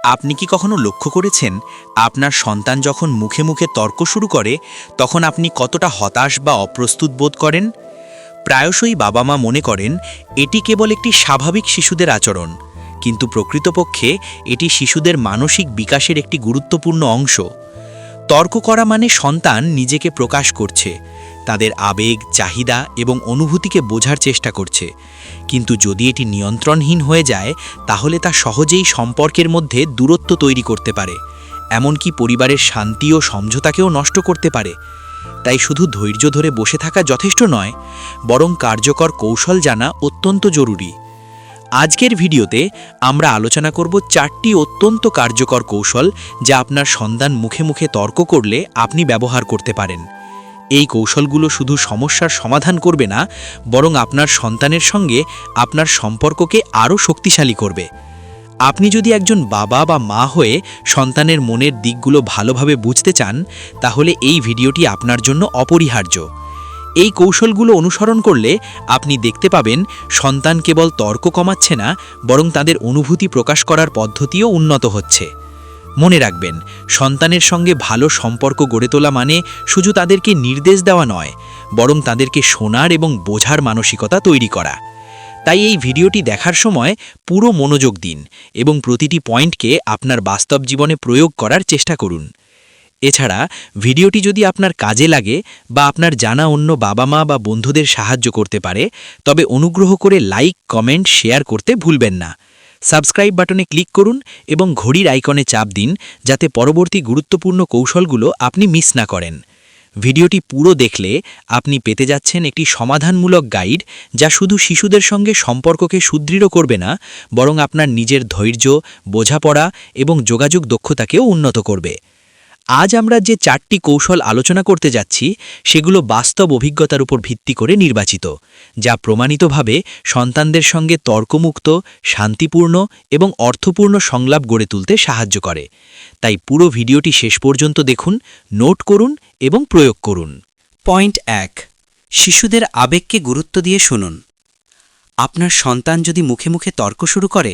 আপনি কি কখনো লক্ষ্য করেছেন আপনার সন্তান যখন মুখে মুখে তর্ক শুরু করে তখন আপনি কতটা হতাশ বা অপ্রস্তুত বোধ করেন? প্রায়শই বাবা মা মনে করেন এটি কেবল একটি স্বাভাবিক শিশুদের আচরণ, কিন্তু প্রকৃতপক্ষে এটি শিশুদের মানসিক বিকাশের একটি গুরুত্বপূর্ণ অংশ। তর্ক করা মানে সন্তান নিজেকে প্রকাশ করছে, তাদের আবেগ, চাহিদা এবং অনুভূতিকে বোঝার চেষ্টা করছে। কিন্তু যদি এটি নিয়ন্ত্রণহীন হয়ে যায় তাহলে তা সহজেই সম্পর্কের মধ্যে দূরত্ব তৈরি করতে পারে, এমনকি পরিবারের শান্তি ও সমঝোতাকেও নষ্ট করতে পারে। তাই শুধু ধৈর্য ধরে বসে থাকা যথেষ্ট নয়, বরং কার্যকর কৌশল জানা অত্যন্ত জরুরি। আজকের ভিডিওতে আমরা আলোচনা করব 4টি অত্যন্ত কার্যকর কৌশল যা আপনার সন্তান মুখে মুখে তর্ক করলে আপনি ব্যবহার করতে পারেন। এই কৌশলগুলো শুধু সমস্যার সমাধান করবে না, বরং আপনার সন্তানের সঙ্গে আপনার সম্পর্ককে আরও শক্তিশালী করবে। আপনি যদি একজন বাবা বা মা হয়ে সন্তানের মনের দিকগুলো ভালোভাবে বুঝতে চান, তাহলে এই ভিডিওটি আপনার জন্য অপরিহার্য। এই কৌশলগুলো অনুসরণ করলে আপনি দেখতে পাবেন সন্তান কেবল তর্ক কমাচ্ছে না, বরং তাদের অনুভূতি প্রকাশ করার পদ্ধতিও উন্নত হচ্ছে। মনে রাখবেন, সন্তানের সঙ্গে ভালো সম্পর্ক গড়ে তোলা মানে শুধু তাদেরকে নির্দেশ দেওয়া নয়, বরং তাদেরকে শোনার এবং বোঝার মানসিকতা তৈরি করা। তাই এই ভিডিওটি দেখার সময় পুরো মনোযোগ দিন এবং প্রতিটি পয়েন্টকে আপনার বাস্তব জীবনে প্রয়োগ করার চেষ্টা করুন। এছাড়া ভিডিওটি যদি আপনার কাজে লাগে বা আপনার জানা অন্য বাবা মা বা বন্ধুদের সাহায্য করতে পারে, তবে অনুগ্রহ করে লাইক, কমেন্ট, শেয়ার করতে ভুলবেন না। সাবস্ক্রাইব বাটনে ক্লিক করুন এবং ঘড়ির আইকনে চাপ দিন, যাতে পরবর্তী গুরুত্বপূর্ণ কৌশলগুলো আপনি মিস না করেন। ভিডিওটি পুরো দেখলে আপনি পেতে যাচ্ছেন একটি সমাধানমূলক গাইড, যা শুধু শিশুদের সঙ্গে সম্পর্ককে সুদৃঢ় করবে না, বরং আপনার নিজের ধৈর্য, বোঝাপড়া এবং যোগাযোগ দক্ষতাকেও উন্নত করবে। আজ আমরা যে 4টি কৌশল আলোচনা করতে যাচ্ছি সেগুলো বাস্তব অভিজ্ঞতার উপর ভিত্তি করে নির্বাচিত, যা প্রমাণিতভাবে সন্তানদের সঙ্গে তর্কমুক্ত, শান্তিপূর্ণ এবং অর্থপূর্ণ সংলাপ গড়ে তুলতে সাহায্য করে। তাই পুরো ভিডিওটি শেষ পর্যন্ত দেখুন, নোট করুন এবং প্রয়োগ করুন। পয়েন্ট 1, শিশুদের আবেগকে গুরুত্ব দিয়ে শুনুন। আপনার সন্তান যদি মুখে মুখে তর্ক শুরু করে,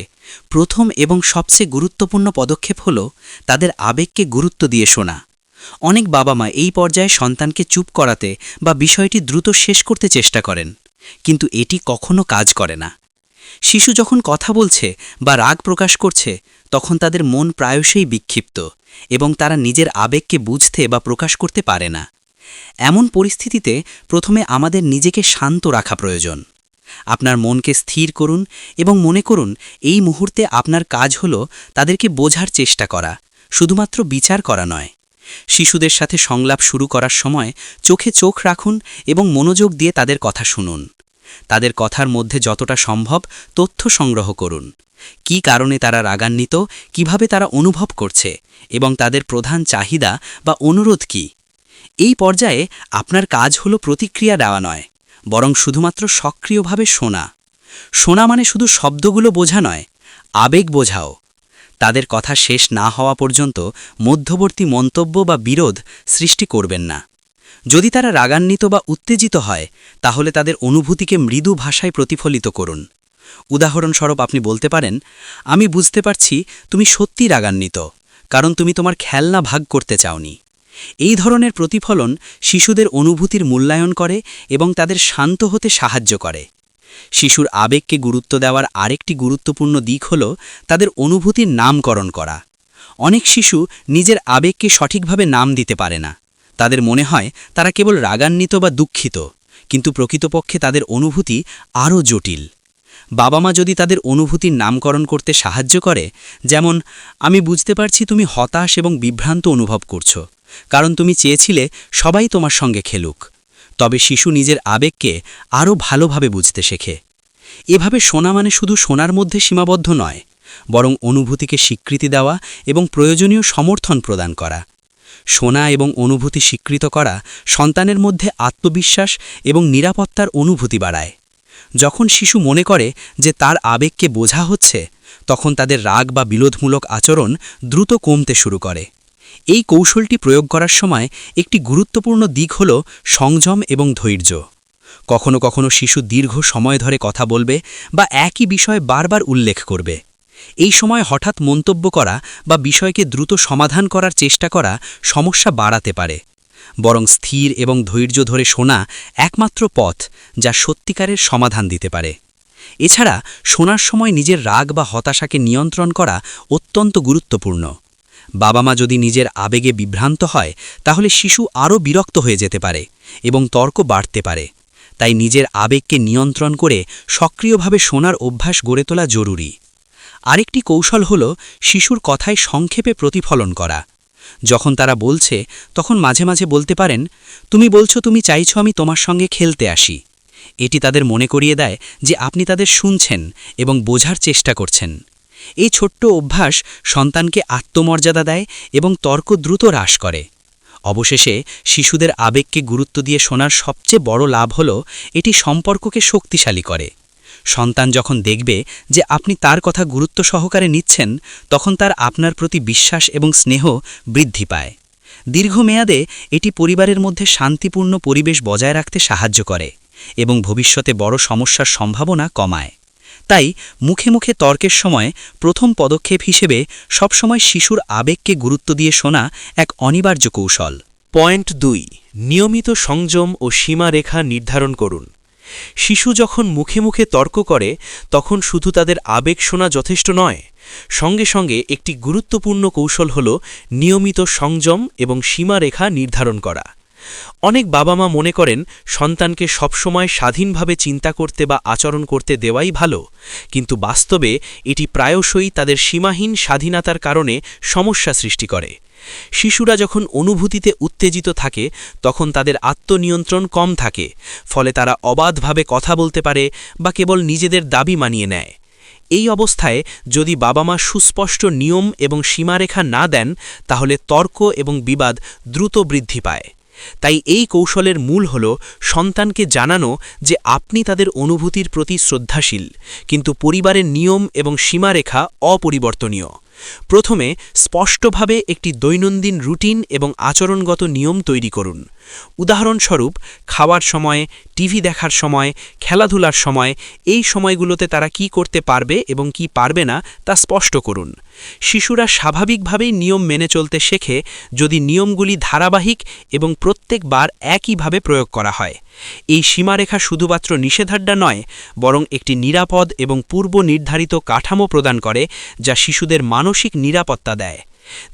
প্রথম এবং সবচেয়ে গুরুত্বপূর্ণ পদক্ষেপ হল তাদের আবেগকে গুরুত্ব দিয়ে শোনা। অনেক বাবা মা এই পর্যায়ে সন্তানকে চুপ করাতে বা বিষয়টি দ্রুত শেষ করতে চেষ্টা করেন, কিন্তু এটি কখনো কাজ করে না। শিশু যখন কথা বলছে বা রাগ প্রকাশ করছে, তখন তাদের মন প্রায়শই বিক্ষিপ্ত এবং তারা নিজের আবেগকে বুঝতে বা প্রকাশ করতে পারে না। এমন পরিস্থিতিতে প্রথমে আমাদের নিজেকে শান্ত রাখা প্রয়োজন। আপনার মনকে স্থির করুন এবং মনে করুন এই মুহূর্তে আপনার কাজ হল তাদেরকে বোঝার চেষ্টা করা, শুধুমাত্র বিচার করা নয়। শিশুদের সাথে সংলাপ শুরু করার সময় চোখে চোখ রাখুন এবং মনোযোগ দিয়ে তাদের কথা শুনুন। তাদের কথার মধ্যে যতটা সম্ভব তথ্য সংগ্রহ করুন। কী কারণে তারা রাগান্বিত, কিভাবে তারা অনুভব করছে এবং তাদের প্রধান চাহিদা বা অনুরোধ কী। এই পর্যায়ে আপনার কাজ হল প্রতিক্রিয়া দেওয়া নয়, বরং শুধুমাত্র সক্রিয়ভাবে শোনা। শোনা মানে শুধু শব্দগুলো বোঝা নয়, আবেগ বোঝাও। তাদের কথা শেষ না হওয়া পর্যন্ত মধ্যবর্তী মন্তব্য বা বিরোধ সৃষ্টি করবেন না। যদি তারা রাগান্বিত বা উত্তেজিত হয়, তাহলে তাদের অনুভূতিকে মৃদু ভাষায় প্রতিফলিত করুন। উদাহরণস্বরূপ আপনি বলতে পারেন, আমি বুঝতে পারছি তুমি সত্যি রাগান্বিত, কারণ তুমি তোমার খেলনা ভাগ করতে চাওনি। এই ধরনের প্রতিফলন শিশুদের অনুভূতির মূল্যায়ন করে এবং তাদের শান্ত হতে সাহায্য করে। শিশুর আবেগকে গুরুত্ব দেওয়ার আরেকটি গুরুত্বপূর্ণ দিক হল তাদের অনুভূতির নামকরণ করা। অনেক শিশু নিজের আবেগকে সঠিকভাবে নাম দিতে পারে না। তাদের মনে হয় তারা কেবল রাগান্বিত বা দুঃখিত, কিন্তু প্রকৃতপক্ষে তাদের অনুভূতি আরও জটিল। বাবা মা যদি তাদের অনুভূতির নামকরণ করতে সাহায্য করে, যেমন আমি বুঝতে পারছি তুমি হতাশ এবং বিভ্রান্ত অনুভব করছো, কারণ তুমি চেয়েছিলে সবাই তোমার সঙ্গে খেলুক, তবে শিশু নিজের আবেগকে আরও ভালোভাবে বুঝতে শেখে। এভাবে শোনা মানে শুধু শোনার মধ্যে সীমাবদ্ধ নয়, বরং অনুভূতিকে স্বীকৃতি দেওয়া এবং প্রয়োজনীয় সমর্থন প্রদান করা। শোনা এবং অনুভূতি স্বীকৃত করা সন্তানের মধ্যে আত্মবিশ্বাস এবং নিরাপত্তার অনুভূতি বাড়ায়। যখন শিশু মনে করে যে তার আবেগকে বোঝা হচ্ছে, তখন তাদের রাগ বা বিরোধমূলক আচরণ দ্রুত কমতে শুরু করে। এই কৌশলটি প্রয়োগ করার সময় একটি গুরুত্বপূর্ণ দিক হল সংযম এবং ধৈর্য। কখনো কখনো শিশু দীর্ঘ সময় ধরে কথা বলবে বা একই বিষয় বারবার উল্লেখ করবে। এই সময় হঠাৎ মন্তব্য করা বা বিষয়কে দ্রুত সমাধান করার চেষ্টা করা সমস্যা বাড়াতে পারে, বরং স্থির এবং ধৈর্য ধরে শোনা একমাত্র পথ যা সত্যিকারের সমাধান দিতে পারে। এছাড়া শোনার সময় নিজের রাগ বা হতাশাকে নিয়ন্ত্রণ করা অত্যন্ত গুরুত্বপূর্ণ। বাবা মা যদি নিজের আবেগে বিভ্রান্ত হয় তাহলে শিশু আরও বিরক্ত হয়ে যেতে পারে এবং তর্ক বাড়তে পারে। তাই নিজের আবেগকে নিয়ন্ত্রণ করে সক্রিয়ভাবে শোনার অভ্যাস গড়ে তোলা জরুরি। আরেকটি কৌশল হল শিশুর কথায় সংক্ষেপে প্রতিফলন করা। যখন তারা বলছে তখন মাঝে মাঝে বলতে পারেন, তুমি বলছো তুমি চাইছো আমি তোমার সঙ্গে খেলতে আসি। এটি তাদের মনে করিয়ে দেয় যে আপনি তাদের শুনছেন এবং বোঝার চেষ্টা করছেন। এই ছোট্ট অভ্যাস সন্তানকে আত্মমর্যাদা দেয় এবং তর্ক দ্রুত হ্রাস করে। অবশেষে শিশুদের আবেগকে গুরুত্ব দিয়ে শোনার সবচেয়ে বড় লাভ হল এটি সম্পর্ককে শক্তিশালী করে। সন্তান যখন দেখবে যে আপনি তার কথা গুরুত্ব সহকারে নিচ্ছেন, তখন তার আপনার প্রতি বিশ্বাস এবং স্নেহ বৃদ্ধি পায়। দীর্ঘমেয়াদে এটি পরিবারের মধ্যে শান্তিপূর্ণ পরিবেশ বজায় রাখতে সাহায্য করে এবং ভবিষ্যতে বড় সমস্যার সম্ভাবনা কমায়। তাই মুখে মুখে তর্কের সময় প্রথম পদক্ষেপ হিসেবে সবসময় শিশুর আবেগকে গুরুত্ব দিয়ে শোনা এক অনিবার্য কৌশল। পয়েন্ট ২, নিয়মিত সংযম ও সীমারেখা নির্ধারণ করুন। শিশু যখন মুখে মুখে তর্ক করে তখন শুধু তাদের আবেগ শোনা যথেষ্ট নয়, সঙ্গে সঙ্গে একটি গুরুত্বপূর্ণ কৌশল হল নিয়মিত সংযম এবং সীমারেখা নির্ধারণ করা। অনেক বাবা মা মনে করেন সন্তানকে সবসময় স্বাধীনভাবে চিন্তা করতে বা আচরণ করতে দেওয়াই ভালো, কিন্তু বাস্তবে এটি প্রায়শই তাদের সীমাহীন স্বাধীনতার কারণে সমস্যা সৃষ্টি করে। শিশুরা যখন অনুভূতিতে উত্তেজিত থাকে তখন তাদের আত্মনিয়ন্ত্রণ কম থাকে, ফলে তারা অবাধভাবে কথা বলতে পারে বা কেবল নিজেদের দাবি মানিয়ে নেয়। এই অবস্থায় যদি বাবা মা সুস্পষ্ট নিয়ম এবং সীমারেখা না দেন তাহলে তর্ক এবং বিবাদ দ্রুত বৃদ্ধি পায়। তাই এই কৌশলের মূল হল সন্তানকে জানানো যে আপনি তাদের অনুভূতির প্রতি শ্রদ্ধাশীল, কিন্তু পরিবারের নিয়ম এবং সীমারেখা অপরিবর্তনীয়। প্রথমে স্পষ্টভাবে একটি দৈনন্দিন রুটিন এবং আচরণগত নিয়ম তৈরি করুন। উদাহরণস্বরূপ, খাওয়ার সময়, টিভি দেখার সময়, খেলাধুলার সময়, এই সময়গুলোতে তারা কি করতে পারবে এবং কি পারবে না তা স্পষ্ট করুন। শিশুরা স্বাভাবিকভাবেই নিয়ম মেনে চলতে শেখে যদি নিয়মগুলি ধারাবাহিক এবং প্রত্যেকবার একইভাবে প্রয়োগ করা হয়। এই সীমারেখা শুধুমাত্র নিষেধাজ্ঞা নয়, বরং একটি নিরাপদ এবং পূর্ব নির্ধারিত কাঠামো প্রদান করে যা শিশুদের মানসিক নিরাপত্তা দেয়।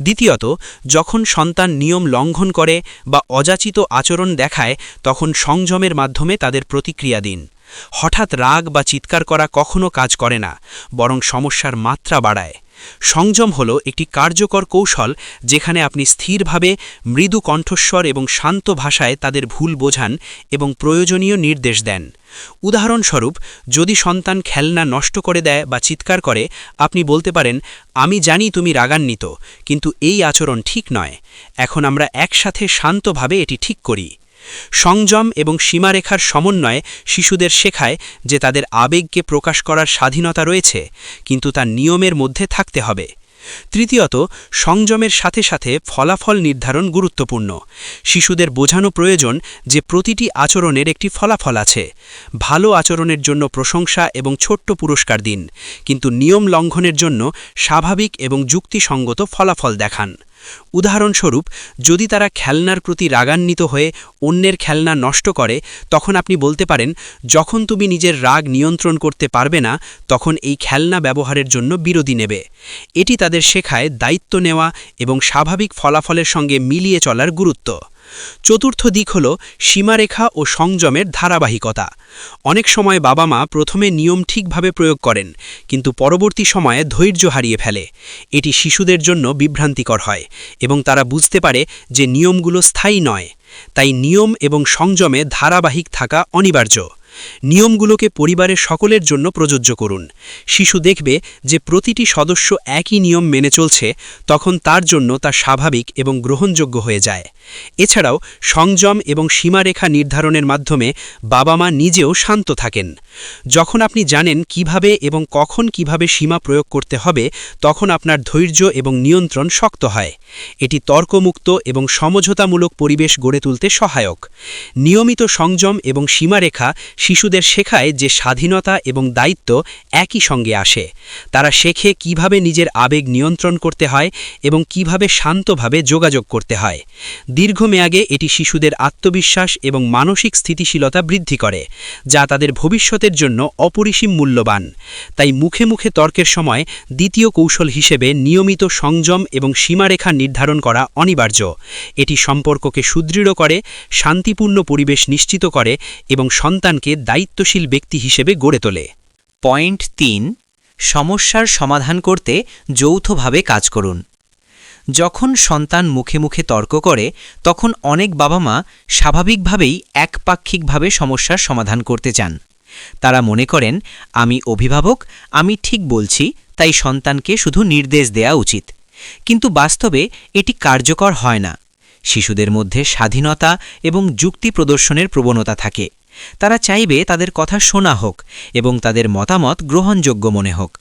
দ্বিতীয়ত, যখন সন্তান নিয়ম লঙ্ঘন করে বা অযাচিত আচরণ দেখায় তখন সংযমের মাধ্যমে তাদের প্রতিক্রিয়া দিন। হঠাৎ রাগ বা চিৎকার করা কখনো কাজ করে না, বরং সমস্যার মাত্রা বাড়ায়। সংযম হল একটি কার্যকর কৌশল যেখানে আপনি স্থিরভাবে, মৃদু কণ্ঠস্বর এবং শান্ত ভাষায় তাদের ভুল বোঝান এবং প্রয়োজনীয় নির্দেশ দেন। উদাহরণস্বরূপ, যদি সন্তান খেলনা নষ্ট করে দেয় বা চিৎকার করে, আপনি বলতে পারেন, আমি জানি তুমি রাগান্বিত, কিন্তু এই আচরণ ঠিক নয়। এখন আমরা একসাথে শান্তভাবে এটি ঠিক করি। সংযম এবং সীমারেখার সমন্বয়ে শিশুদের শেখায় যে তাদের আবেগকে প্রকাশ করার স্বাধীনতা রয়েছে, কিন্তু তা নিয়মের মধ্যে থাকতে হবে। তৃতীয়ত, সংযমের সাথে সাথে ফলাফল নির্ধারণ গুরুত্বপূর্ণ। শিশুদের বোঝানো প্রয়োজন যে প্রতিটি আচরণের একটি ফলাফল আছে। ভালো আচরণের জন্য প্রশংসা এবং ছোট্ট পুরস্কার দিন, কিন্তু নিয়ম লঙ্ঘনের জন্য স্বাভাবিক এবং যুক্তিসঙ্গত ফলাফল দেখান। উদাহরণস্বরূপ, যদি তারা খেলনার প্রতি রাগান্বিত হয়ে অন্যের খেলনা নষ্ট করে, তখন আপনি বলতে পারেন, যখন তুমি নিজের রাগ নিয়ন্ত্রণ করতে পারবে না তখন এই খেলনা ব্যবহারের জন্য বিরতি নেবে। এটি তাদের শেখায় দায়িত্ব নেওয়া এবং স্বাভাবিক ফলাফলের সঙ্গে মিলিয়ে চলার গুরুত্ব। চতুর্থ দিক হল সীমারেখা ও সংযমের ধারাবাহিকতা। অনেক সময় বাবা মা প্রথমে নিয়ম ঠিকভাবে প্রয়োগ করেন, কিন্তু পরবর্তী সময়ে ধৈর্য হারিয়ে ফেলে। এটি শিশুদের জন্য বিভ্রান্তিকর হয় এবং তারা বুঝতে পারে যে নিয়মগুলো স্থায়ী নয়। তাই নিয়ম এবং সংযমে ধারাবাহিক থাকা অনিবার্য। নিয়মগুলোকে পরিবারের সকলের জন্য প্রযোজ্য করুন। শিশু দেখবে যে প্রতিটি সদস্য একই নিয়ম মেনে চলছে, তখন তার জন্য তা স্বাভাবিক এবং গ্রহণযোগ্য হয়ে যায়। এছাড়াও সংযম এবং সীমারেখা নির্ধারণের মাধ্যমে বাবা মা নিজেও শান্ত থাকেন। যখন আপনি জানেন কিভাবে এবং কখন কিভাবে সীমা প্রয়োগ করতে হবে, তখন আপনার ধৈর্য এবং নিয়ন্ত্রণ শক্ত হয়। এটি তর্কমুক্ত এবং সমঝোতামূলক পরিবেশ গড়ে তুলতে সহায়ক। নিয়মিত সংযম এবং সীমারেখা শিশুদের শেখায় যে স্বাধীনতা এবং দায়িত্ব একই সঙ্গে আসে। তারা শেখে কিভাবে নিজের আবেগ নিয়ন্ত্রণ করতে হয় এবং কিভাবে শান্তভাবে যোগাযোগ করতে হয়। দীর্ঘমেয়াদে এটি শিশুদের আত্মবিশ্বাস এবং মানসিক স্থিতিশীলতা বৃদ্ধি করে, যা তাদের ভবিষ্যতের জন্য অপরিসীম মূল্যবান। তাই মুখে মুখে তর্কের সময় দ্বিতীয় কৌশল হিসেবে নিয়মিত সংযম এবং সীমারেখা নির্ধারণ করা অনিবার্য। এটি সম্পর্ককে সুদৃঢ় করে, শান্তিপূর্ণ পরিবেশ নিশ্চিত করে এবং সন্তানকে দায়িত্বশীল ব্যক্তি হিসেবে গড়ে তোলে। পয়েন্ট ৩, সমস্যার সমাধান করতে যৌথভাবে কাজ করুন। যখন সন্তান মুখে মুখে তর্ক করে তখন অনেক বাবা মা স্বাভাবিকভাবেই একপাক্ষিকভাবে সমস্যার সমাধান করতে চান। তারা মনে করেন, আমি অভিভাবক, আমি ঠিক বলছি, তাই সন্তানকে শুধু নির্দেশ দেয়া উচিত। কিন্তু বাস্তবে এটি কার্যকর হয় না। শিশুদের মধ্যে স্বাধীনতা এবং যুক্তি প্রদর্শনের প্রবণতা থাকে। তারা চাইবে তাদের কথা শোনা হোক এবং তাদের মতামত গ্রহণযোগ্য মনে হোক।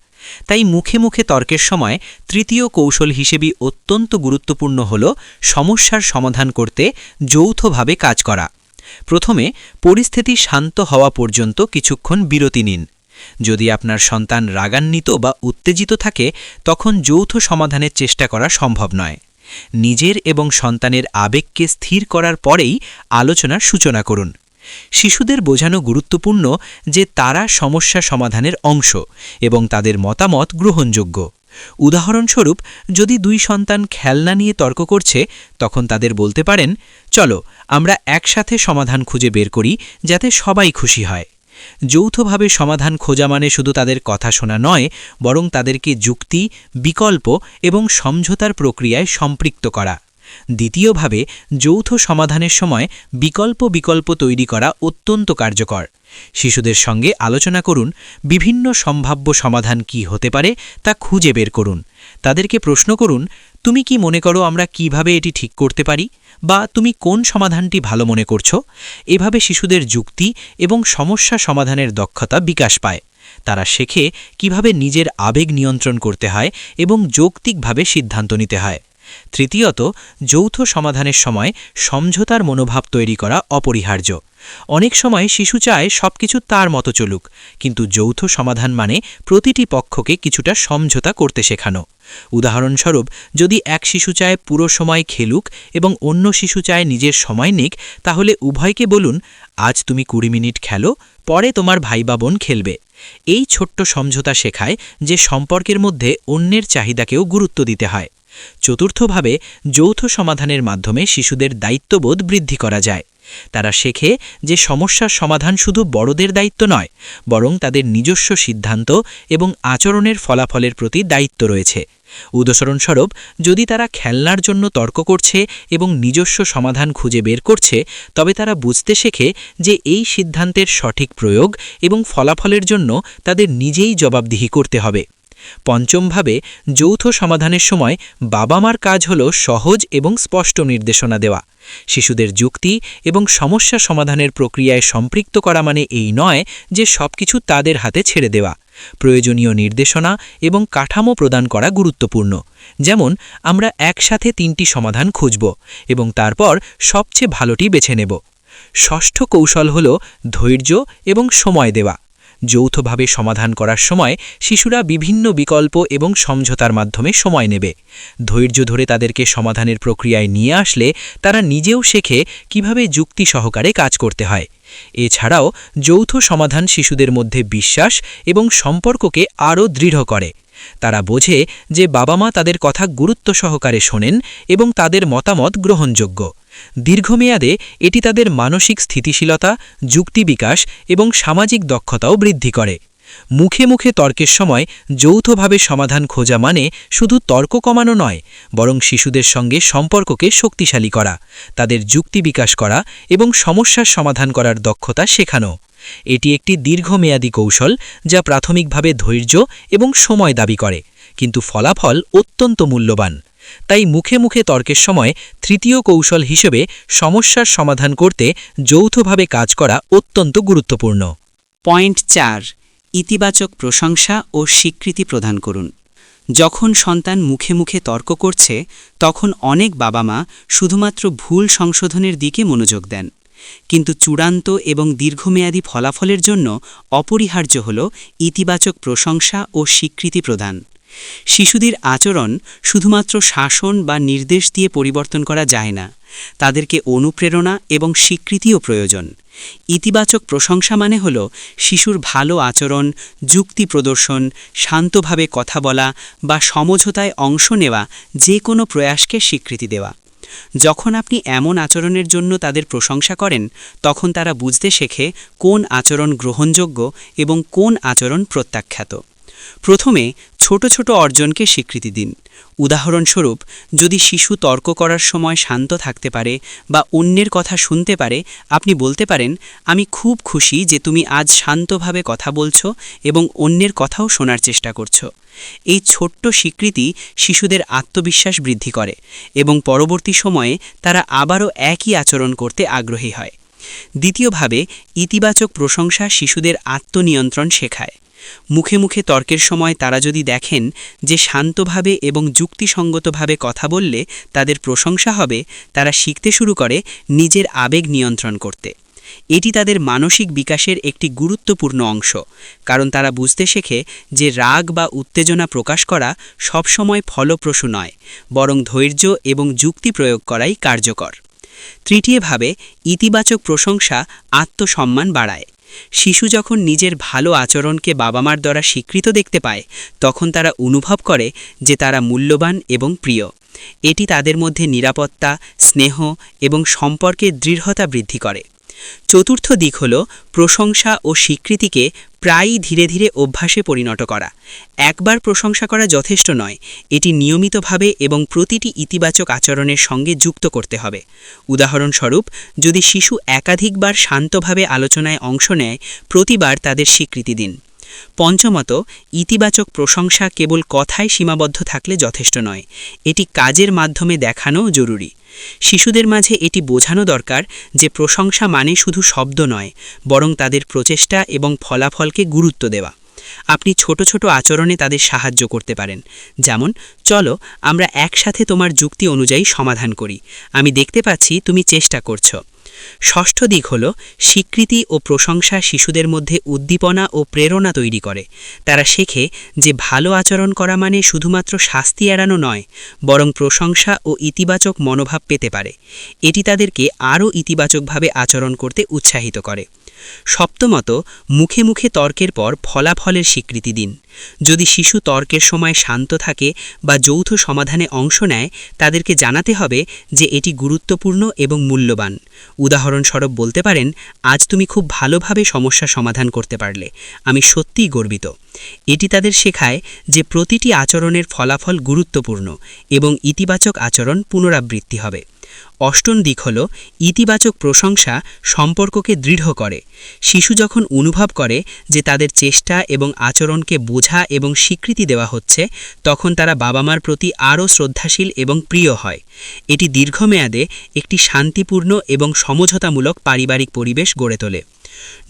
তাই মুখে মুখে তর্কের সময় তৃতীয় কৌশল হিসেবে অত্যন্ত গুরুত্বপূর্ণ হল সমস্যার সমাধান করতে যৌথভাবে কাজ করা। প্রথমে পরিস্থিতি শান্ত হওয়া পর্যন্ত কিছুক্ষণ বিরতি নিন। যদি আপনার সন্তান রাগান্বিত বা উত্তেজিত থাকে, তখন যৌথ সমাধানের চেষ্টা করা সম্ভব নয়। নিজের এবং সন্তানের আবেগকে স্থির করার পরেই আলোচনার সূচনা করুন। শিশুদের বোঝানো গুরুত্বপূর্ণ যে তারা সমস্যা সমাধানের অংশ এবং তাদের মতামত গ্রহণযোগ্য। উদাহরণস্বরূপ, যদি দুই সন্তান খেলনা নিয়ে তর্ক করছে, তখন তাদের বলতে পারেন, চলো আমরা একসাথে সমাধান খুঁজে বের করি যাতে সবাই খুশি হয়। যৌথভাবে সমাধান খোঁজা মানে শুধু তাদের কথা শোনা নয়, বরং তাদেরকে যুক্তি, বিকল্প এবং সমঝোতার প্রক্রিয়ায় সম্পৃক্ত করা। দ্বিতীয়ভাবে, যৌথ সমাধানের সময় বিকল্প তৈরি করা অত্যন্ত কার্যকর। শিশুদের সঙ্গে আলোচনা করুন, বিভিন্ন সম্ভাব্য সমাধান কি হতে পারে তা খুঁজে বের করুন। তাদেরকে প্রশ্ন করুন, তুমি কি মনে করো আমরা কিভাবে এটি ঠিক করতে পারি, বা তুমি কোন সমাধানটি ভালো মনে করছো? এভাবে শিশুদের যুক্তি এবং সমস্যা সমাধানের দক্ষতা বিকাশ পায়। তারা শেখে কিভাবে নিজের আবেগ নিয়ন্ত্রণ করতে হয় এবং যৌক্তিকভাবে সিদ্ধান্ত নিতে হয়। তৃতীয়ত, যৌথ সমাধানের সময় সমঝোতার মনোভাব তৈরি করা অপরিহার্য। অনেক সময় শিশু চায় সবকিছু তার মতো চলুক, কিন্তু যৌথ সমাধান মানে প্রতিটি পক্ষকে কিছুটা সমঝোতা করতে শেখানো। উদাহরণস্বরূপ, যদি এক শিশু চায় পুরো সময় খেলুক এবং অন্য শিশু চায় নিজের সময় নিক, তাহলে উভয়কে বলুন, আজ তুমি 20 মিনিট খেলো, পরে তোমার ভাই বা বোন খেলবে। এই ছোট্ট সমঝোতা শেখায় যে সম্পর্কের মধ্যে অন্যের চাহিদাকেও গুরুত্ব দিতে হয়। চতুর্থভাবে, যৌথ সমাধানের মাধ্যমে শিশুদের দায়িত্ববোধ বৃদ্ধি করা যায়। তারা শেখে যে সমস্যার সমাধান শুধু বড়দের দায়িত্ব নয়, বরং তাদের নিজস্ব সিদ্ধান্ত এবং আচরণের ফলাফলের প্রতি দায়িত্ব রয়েছে। উদাহরণস্বরূপ, যদি তারা খেলনার জন্য তর্ক করছে এবং নিজস্ব সমাধান খুঁজে বের করছে, তবে তারা বুঝতে শেখে যে এই সিদ্ধান্তের সঠিক প্রয়োগ এবং ফলাফলের জন্য তাদের নিজেই জবাবদিহি করতে হবে। পঞ্চমভাবে, যৌথ সমাধানের সময় বাবা মার কাজ হল সহজ এবং স্পষ্ট নির্দেশনা দেওয়া। শিশুদের যুক্তি এবং সমস্যা সমাধানের প্রক্রিয়ায় সম্পৃক্ত করা মানে এই নয় যে সবকিছু তাদের হাতে ছেড়ে দেওয়া। প্রয়োজনীয় নির্দেশনা এবং কাঠামো প্রদান করা গুরুত্বপূর্ণ। যেমন, আমরা একসাথে 3টি সমাধান খুঁজব এবং তারপর সবচেয়ে ভালোটি বেছে নেব। ষষ্ঠ কৌশল হল ধৈর্য এবং সময় দেওয়া। যৌথভাবে সমাধান করার সময় শিশুরা বিভিন্ন বিকল্প এবং সমঝোতার মাধ্যমে সময় নেবে। ধৈর্য ধরে তাদেরকে সমাধানের প্রক্রিয়ায় নিয়ে আসলে তারা নিজেও শেখে কিভাবে যুক্তি সহকারে কাজ করতে হয়। এছাড়াও যৌথ সমাধান শিশুদের মধ্যে বিশ্বাস এবং সম্পর্ককে আরও দৃঢ় করে। তারা বোঝে যে বাবা মা তাদের কথা গুরুত্ব সহকারে শোনেন এবং তাদের মতামত গ্রহণযোগ্য। দীর্ঘমেয়াদে এটি তাদের মানসিক স্থিতিশীলতা, যুক্তি বিকাশ এবং সামাজিক দক্ষতাও বৃদ্ধি করে। মুখে মুখে তর্কের সময় যৌথভাবে সমাধান খোঁজা মানে শুধু তর্ক কমানো নয়, বরং শিশুদের সঙ্গে সম্পর্ককে শক্তিশালী করা, তাদের যুক্তি বিকাশ করা এবং সমস্যার সমাধান করার দক্ষতা শেখানো। এটি একটি দীর্ঘমেয়াদী কৌশল যা প্রাথমিকভাবে ধৈর্য এবং সময় দাবি করে, কিন্তু ফলাফল অত্যন্ত মূল্যবান। তাই মুখে মুখে তর্কের সময় তৃতীয় কৌশল হিসেবে সমস্যার সমাধান করতে যৌথভাবে কাজ করা অত্যন্ত গুরুত্বপূর্ণ। পয়েন্ট 4, ইতিবাচক প্রশংসা ও স্বীকৃতি প্রদান করুন। যখন সন্তান মুখে মুখে তর্ক করছে, তখন অনেক বাবা মা শুধুমাত্র ভুল সংশোধনের দিকে মনোযোগ দেন। কিন্তু চূড়ান্ত এবং দীর্ঘমেয়াদী ফলাফলের জন্য অপরিহার্য হল ইতিবাচক প্রশংসা ও স্বীকৃতি প্রদান। শিশুদের আচরণ শুধুমাত্র শাসন বা নির্দেশ দিয়ে পরিবর্তন করা যায় না, তাদেরকে অনুপ্রেরণা এবং স্বীকৃতিও প্রয়োজন। ইতিবাচক প্রশংসা মানে হল শিশুর ভালো আচরণ, যুক্তি প্রদর্শন, শান্তভাবে কথা বলা বা সমঝোতায় অংশ নেওয়া যে কোনো প্রয়াসকে স্বীকৃতি দেওয়া। যখন আপনি এমন আচরণের জন্য তাদের প্রশংসা করেন, তখন তারা বুঝতে শেখে কোন আচরণ গ্রহণযোগ্য এবং কোন আচরণ প্রত্যাখ্যাত। প্রথমে ছোট ছোট অর্জনকে স্বীকৃতি দিন। উদাহরণস্বরূপ, যদি শিশু তর্ক করার সময় শান্ত থাকতে পারে বা অন্যের কথা শুনতে পারে, আপনি বলতে পারেন, আমি খুব খুশি যে তুমি আজ শান্তভাবে কথা বলছো এবং অন্যের কথাও শোনার চেষ্টা করছো। এই ছোট্ট স্বীকৃতি শিশুদের আত্মবিশ্বাস বৃদ্ধি করে এবং পরবর্তী সময়ে তারা আবারও একই আচরণ করতে আগ্রহী হয়। দ্বিতীয়ভাবে, ইতিবাচক প্রশংসা শিশুদের আত্মনিয়ন্ত্রণ শেখায়। মুখে মুখে তর্কের সময় তারা যদি দেখেন যে শান্তভাবে এবং যুক্তিসঙ্গতভাবে কথা বললে তাদের প্রশংসা হবে, তারা শিখতে শুরু করে নিজের আবেগ নিয়ন্ত্রণ করতে। এটি তাদের মানসিক বিকাশের একটি গুরুত্বপূর্ণ অংশ, কারণ তারা বুঝতে শেখে যে রাগ বা উত্তেজনা প্রকাশ করা সবসময় ফলপ্রসূ নয়, বরং ধৈর্য এবং যুক্তি প্রয়োগ করাই কার্যকর। তৃতীয়ভাবে, ইতিবাচক প্রশংসা আত্মসম্মান বাড়ায়। শিশু যখন নিজের ভালো আচরণকে বাবা মার দ্বারা স্বীকৃত দেখতে পায়, তখন তারা অনুভব করে যে তারা মূল্যবান এবং প্রিয়। এটি তাদের মধ্যে নিরাপত্তা, স্নেহ এবং সম্পর্কের দৃঢ়তা বৃদ্ধি করে। চতুর্থ দিক হল প্রশংসা ও স্বীকৃতিকে প্রায়ই ধীরে ধীরে অভ্যাসে পরিণত করা। একবার প্রশংসা করা যথেষ্ট নয়, এটি নিয়মিতভাবে এবং প্রতিটি ইতিবাচক আচরণের সঙ্গে যুক্ত করতে হবে। উদাহরণস্বরূপ, যদি শিশু একাধিকবার শান্তভাবে আলোচনায় অংশ নেয়, প্রতিবার তাদের স্বীকৃতি দিন। পঞ্চমত, ইতিবাচক প্রশংসা কেবল কথায় সীমাবদ্ধ থাকলে যথেষ্ট নয়, এটি কাজের মাধ্যমে দেখানোও জরুরি। শিশুদের মাঝে এটি বোঝানো দরকার যে প্রশংসা মানে শুধু শব্দ নয়, বরং তাদের প্রচেষ্টা এবং ফলাফলকে গুরুত্ব দেওয়া। আপনি ছোট ছোট আচরণে তাদের সাহায্য করতে পারেন, যেমন, চলো আমরা একসাথে তোমার যুক্তি অনুযায়ী সমাধান করি, আমি দেখতে পাচ্ছি তুমি চেষ্টা করছো। ষষ্ঠ দিক হল স্বীকৃতি ও প্রশংসা শিশুদের মধ্যে উদ্দীপনা ও প্রেরণা তৈরি করে। তারা শেখে যে ভালো আচরণ করা মানে শুধুমাত্র শাস্তি এড়ানো নয়, বরং প্রশংসা ও ইতিবাচক মনোভাব পেতে পারে। এটি তাদেরকে আরও ইতিবাচকভাবে আচরণ করতে উৎসাহিত করে। সপ্তমত, মুখে মুখে তর্কের পর ফলাফলের স্বীকৃতি দিন। যদি শিশু তর্কের সময় শান্ত থাকে বা যৌথ সমাধানে অংশ নেয়, তাদেরকে জানাতে হবে যে এটি গুরুত্বপূর্ণ এবং মূল্যবান। উদাহরণস্বরূপ বলতে পারেন, আজ তুমি খুব ভালোভাবে সমস্যা সমাধান করতে পারলে, আমি সত্যিই গর্বিত। এটি তাদের শেখায় যে প্রতিটি আচরণের ফলাফল গুরুত্বপূর্ণ এবং ইতিবাচক আচরণ পুনরাবৃত্তি হবে। অষ্টম দিক হল ইতিবাচক প্রশংসা সম্পর্ককে দৃঢ় করে। শিশু যখন অনুভব করে যে তাদের চেষ্টা এবং আচরণকে বোঝা এবং স্বীকৃতি দেওয়া হচ্ছে, তখন তারা বাবা মার প্রতি আরও শ্রদ্ধাশীল এবং প্রিয় হয়। এটি দীর্ঘমেয়াদে একটি শান্তিপূর্ণ এবং সমঝোতামূলক পারিবারিক পরিবেশ গড়ে তোলে।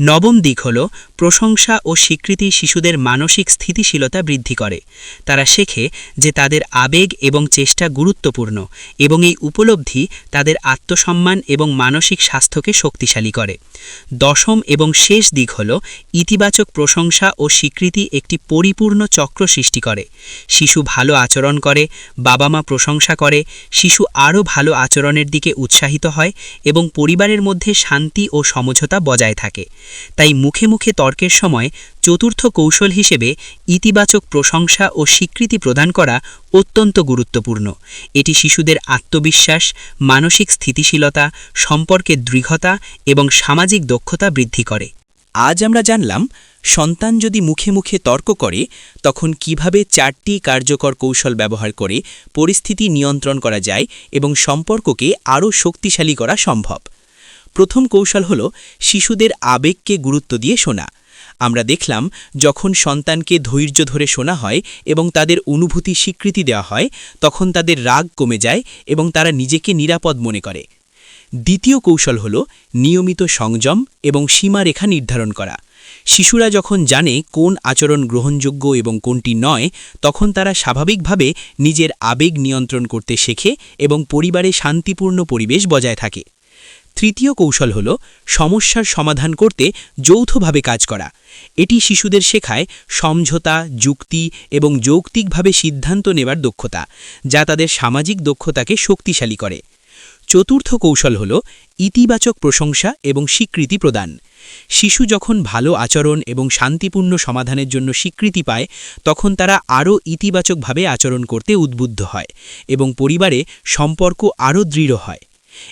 নবম দিক হল প্রশংসা ও স্বীকৃতি শিশুদের মানসিক স্থিতিশীলতা বৃদ্ধি করে। তারা শেখে যে তাদের আবেগ এবং চেষ্টা গুরুত্বপূর্ণ এবং এই উপলব্ধি তাদের আত্মসম্মান এবং মানসিক স্বাস্থ্যকে শক্তিশালী করে। দশম এবং শেষ দিক হল ইতিবাচক প্রশংসা ও স্বীকৃতি একটি পরিপূর্ণ চক্র সৃষ্টি করে। শিশু ভালো আচরণ করে, বাবা মা প্রশংসা করে, শিশু আরও ভালো আচরণের দিকে উৎসাহিত হয় এবং পরিবারের মধ্যে শান্তি ও সমঝোতা বজায় থাকে। তাই মুখে মুখে তর্কের সময় চতুর্থ কৌশল হিসেবে ইতিবাচক প্রশংসা ও স্বীকৃতি প্রদান করা অত্যন্ত গুরুত্বপূর্ণ। এটি শিশুদের আত্মবিশ্বাস, মানসিক স্থিতিশীলতা, সম্পর্কের দৃঢ়তা এবং সামাজিক দক্ষতা বৃদ্ধি করে। আজ আমরা জানলাম সন্তান যদি মুখে মুখে তর্ক করে তখন কিভাবে 4টি কার্যকর কৌশল ব্যবহার করে পরিস্থিতি নিয়ন্ত্রণ করা যায় এবং সম্পর্ককে আরও শক্তিশালী করা সম্ভব। প্রথম কৌশল হল শিশুদের আবেগকে গুরুত্ব দিয়ে শোনা। আমরা দেখলাম যখন সন্তানকে ধৈর্য ধরে শোনা হয় এবং তাদের অনুভূতি স্বীকৃতি দেওয়া হয়, তখন তাদের রাগ কমে যায় এবং তারা নিজেকে নিরাপদ মনে করে। দ্বিতীয় কৌশল হল নিয়মিত সংযম এবং সীমারেখা নির্ধারণ করা। শিশুরা যখন জানে কোন আচরণ গ্রহণযোগ্য এবং কোনটি নয়, তখন তারা স্বাভাবিকভাবে নিজের আবেগ নিয়ন্ত্রণ করতে শেখে এবং পরিবারে শান্তিপূর্ণ পরিবেশ বজায় থাকে। তৃতীয় কৌশল হল সমস্যার সমাধান করতে যৌথভাবে কাজ করা। এটি শিশুদের শেখায় সমঝোতা, যুক্তি এবং যৌক্তিকভাবে সিদ্ধান্ত নেবার দক্ষতা, যা তাদের সামাজিক দক্ষতাকে শক্তিশালী করে। চতুর্থ কৌশল হল ইতিবাচক প্রশংসা এবং স্বীকৃতি প্রদান। শিশু যখন ভালো আচরণ এবং শান্তিপূর্ণ সমাধানের জন্য স্বীকৃতি পায়, তখন তারা আরও ইতিবাচকভাবে আচরণ করতে উদ্বুদ্ধ হয় এবং পরিবারে সম্পর্ক আরও দৃঢ় হয়।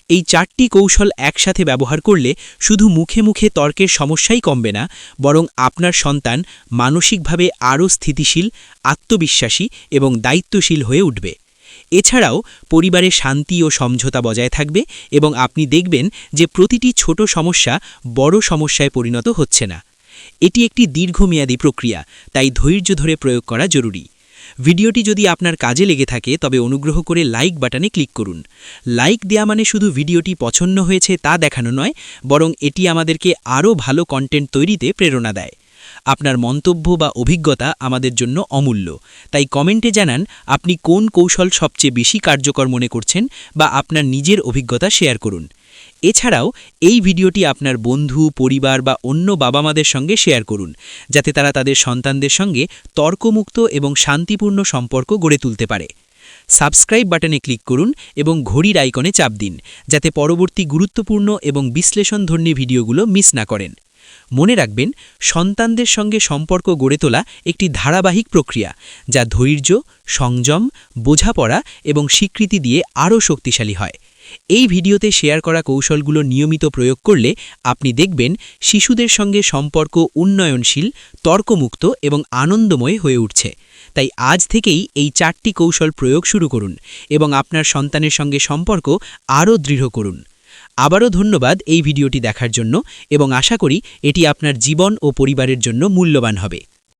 এই 4টি কৌশল একসাথে ব্যবহার করলে শুধু মুখে মুখে তর্কের সমস্যাই কমবে না, বরং আপনার সন্তান মানসিকভাবে আরও স্থিতিশীল, আত্মবিশ্বাসী এবং দায়িত্বশীল হয়ে উঠবে। এছাড়াও পরিবারে শান্তি ও সমঝোতা বজায় থাকবে এবং আপনি দেখবেন যে প্রতিটি ছোট সমস্যা বড় সমস্যায় পরিণত হচ্ছে না। এটি একটি দীর্ঘমেয়াদী প্রক্রিয়া, তাই ধৈর্য ধরে প্রয়োগ করা জরুরি। ভিডিওটি যদি আপনার কাজে লেগে থাকে তবে অনুগ্রহ করে লাইক বাটনে ক্লিক করুন। লাইক দেয়া মানে শুধু ভিডিওটি পছন্দ হয়েছে তা দেখানো নয়, বরং এটি আমাদেরকে আরও ভালো কন্টেন্ট তৈরিতে প্রেরণা দেয়। আপনার মন্তব্য বা অভিজ্ঞতা আমাদের জন্য অমূল্য, তাই কমেন্টে জানান আপনি কোন কৌশল সবচেয়ে বেশি কার্যকর মনে করছেন বা আপনার নিজের অভিজ্ঞতা শেয়ার করুন। এছাড়াও এই ভিডিওটি আপনার বন্ধু, পরিবার বা অন্য বাবা-মাদের সঙ্গে শেয়ার করুন, যাতে তারা তাদের সন্তানদের সঙ্গে তর্কমুক্ত এবং শান্তিপূর্ণ সম্পর্ক গড়ে তুলতে পারে। সাবস্ক্রাইব বাটনে ক্লিক করুন এবং ঘড়ির আইকনে চাপ দিন, যাতে পরবর্তী গুরুত্বপূর্ণ এবং বিশ্লেষণধর্মী ভিডিওগুলো মিস না করেন। মনে রাখবেন, সন্তানদের সঙ্গে সম্পর্ক গড়ে তোলা একটি ধারাবাহিক প্রক্রিয়া, যা ধৈর্য, সংযম, বোঝাপড়া এবং স্বীকৃতি দিয়ে আরও শক্তিশালী হয়। এই ভিডিওতে শেয়ার করা কৌশলগুলো নিয়মিত প্রয়োগ করলে আপনি দেখবেন শিশুদের সঙ্গে সম্পর্ক উন্নয়নশীল, তর্কমুক্ত এবং আনন্দময় হয়ে উঠছে। তাই আজ থেকেই এই 4টি কৌশল প্রয়োগ শুরু করুন এবং আপনার সন্তানের সঙ্গে সম্পর্ক আরও দৃঢ় করুন। আবারও ধন্যবাদ এই ভিডিওটি দেখার জন্য এবং আশা করি এটি আপনার জীবন ও পরিবারের জন্য মূল্যবান হবে।